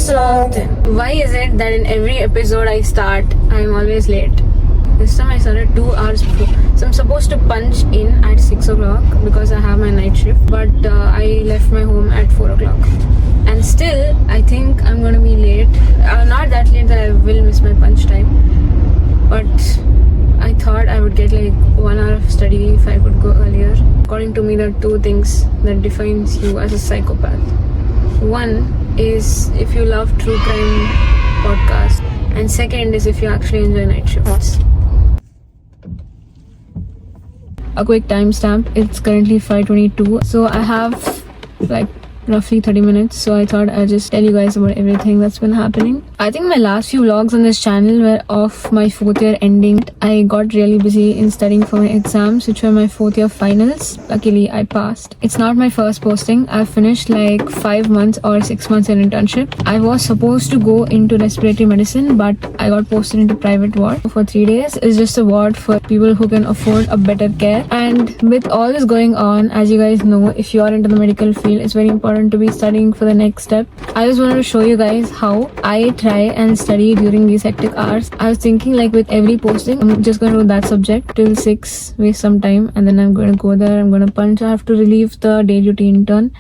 So why is it that in every episode I start, I'm always late? This time I started 2 hours before. So I'm supposed to punch in at 6 o'clock because I have my night shift. But I left my home at 4 o'clock. And still, I think I'm going to be late. Not that late that I will miss my punch time. But I thought I would get like 1 hour of study if I could go earlier. According to me, there are 2 things that defines you as a psychopath. One is if you love true crime podcasts, and second is if you actually enjoy night shifts. A quick timestamp, it's currently 5:22, so I have like roughly 30 minutes, so I thought I'll just tell you guys about everything that's been happening. I think my last few vlogs on this channel were of my 4th year ending. I got really busy in studying for my exams, which were my 4th year finals. Luckily, I passed. It's not my first posting. I finished like 5 months or 6 months in internship. I was supposed to go into respiratory medicine, but I got posted into private ward for 3 days. It's just a ward for people who can afford a better care. And with all this going on, as you guys know, if you are into the medical field, it's very important to be studying for the next step. I just wanted to show you guys how I try and study during these hectic hours. I was thinking like with every posting, I'm just going to do that subject till 6, waste some time, and then I'm going to go there, I'm going to punch. I have to relieve the day duty intern.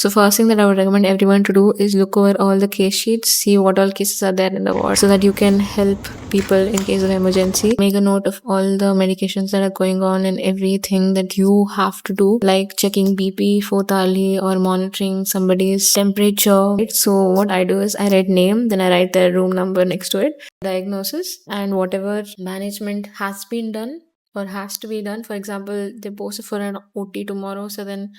So first thing that I would recommend everyone to do is look over all the case sheets, see what all cases are there in the ward so that you can help people in case of emergency. Make a note of all the medications that are going on and everything that you have to do, like checking BP 4th hourly or monitoring somebody's temperature. So what I do is I write name, then I write their room number next to it, diagnosis, and whatever management has been done or has to be done. For example, they posted for an OT tomorrow, so then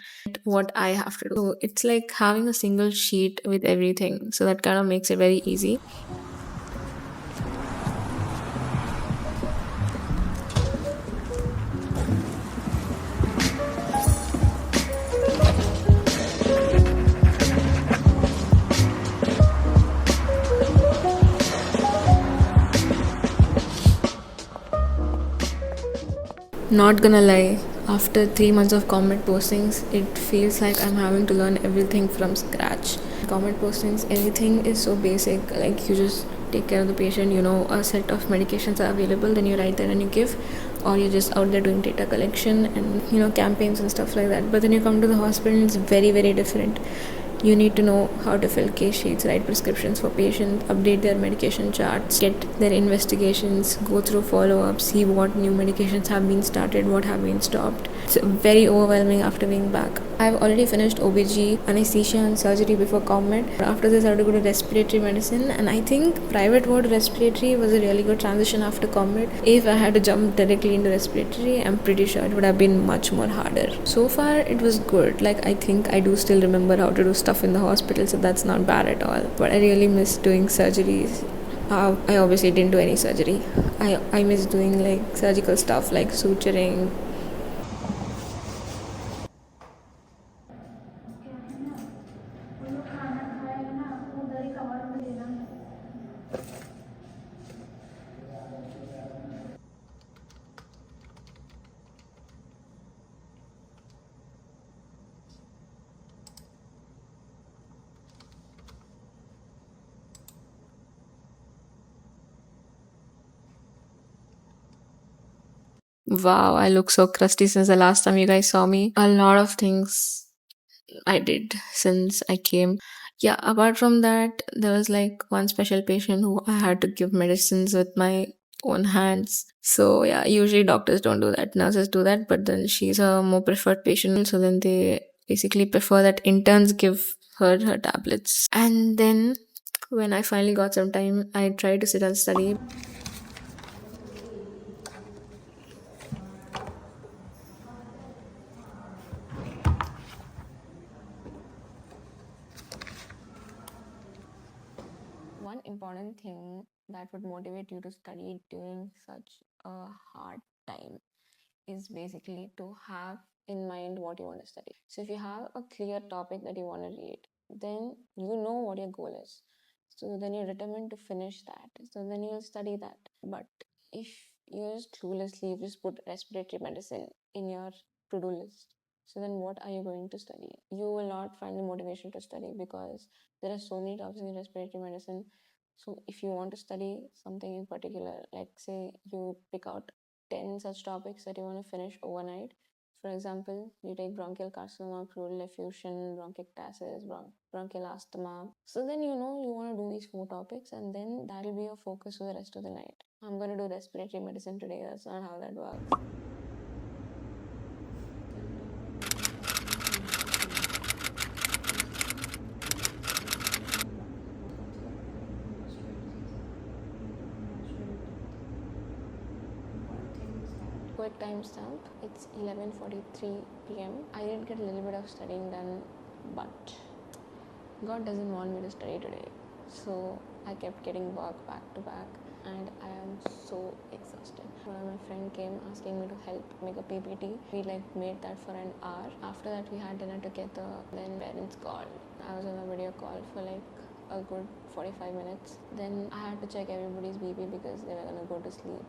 what I have to do. So it's like having a single sheet with everything, so that kind of makes it very easy. Not gonna lie, after 3 months of comment postings, it feels like I'm having to learn everything from scratch. Comment postings, anything is so basic, like you just take care of the patient, you know, a set of medications are available, then you write that and you give, or you're just out there doing data collection and, you know, campaigns and stuff like that. But then you come to the hospital, it's very, very different. You need to know how to fill case sheets, write prescriptions for patients, update their medication charts, get their investigations, go through follow-ups, see what new medications have been started, what have been stopped. It's very overwhelming after being back. I've already finished OBG, anesthesia and surgery before ComMed. After this I have to go to respiratory medicine, and I think private ward respiratory was a really good transition after ComMed. If I had to jump directly into respiratory, I'm pretty sure it would have been much more harder. So far it was good. Like, I think I do still remember how to do stuff in the hospital, so that's not bad at all. But I really miss doing surgeries. I obviously didn't do any surgery. I miss doing like surgical stuff like suturing. Wow, I look so crusty since the last time you guys saw me. A lot of things I did since I came. Yeah, apart from that, there was like one special patient who I had to give medicines with my own hands. So yeah, usually doctors don't do that, nurses do that, but then she's a more preferred patient, so then they basically prefer that interns give her tablets. And then when I finally got some time, I tried to sit and study. important thing that would motivate you to study during such a hard time is basically to have in mind what you want to study. So if you have a clear topic that you want to read, then you know what your goal is. So then you're determined to finish that. So then you'll study that. But if you're just cluelessly, you just put respiratory medicine in your to-do list. So then what are you going to study? You will not find the motivation to study because there are so many topics in respiratory medicine. So if you want to study something in particular, like say you pick out 10 such topics that you want to finish overnight. For example, you take bronchial carcinoma, pleural effusion, bronchiectasis, bronchial asthma. So then you know you want to do these four topics and then that'll be your focus for the rest of the night. I'm going to do respiratory medicine today. That's not how that works. Quick timestamp, it's 11:43 p.m. I did get a little bit of studying done, but God doesn't want me to study today. So I kept getting work back to back and I am so exhausted. One of my friend came asking me to help make a PPT. We made that for an hour. After that we had dinner together. Then parents called. I was on a video call for a good 45 minutes. Then I had to check everybody's BP because they were gonna go to sleep.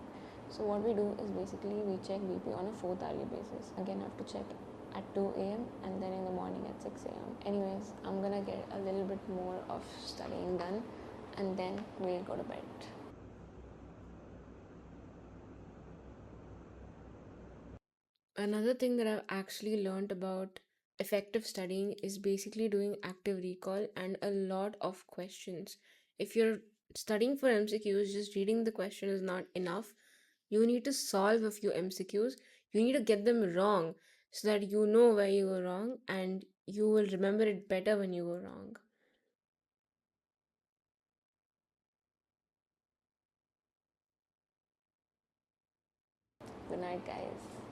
So what we do is basically we check BP on a 4th-hourly basis. Again, I have to check at 2 a.m. and then in the morning at 6 a.m. Anyways, I'm gonna get a little bit more of studying done and then we'll go to bed. Another thing that I've actually learned about effective studying is basically doing active recall and a lot of questions. If you're studying for MCQs, just reading the question is not enough. You need to solve a few MCQs. You need to get them wrong so that you know where you were wrong and you will remember it better when you were wrong. Good night, guys.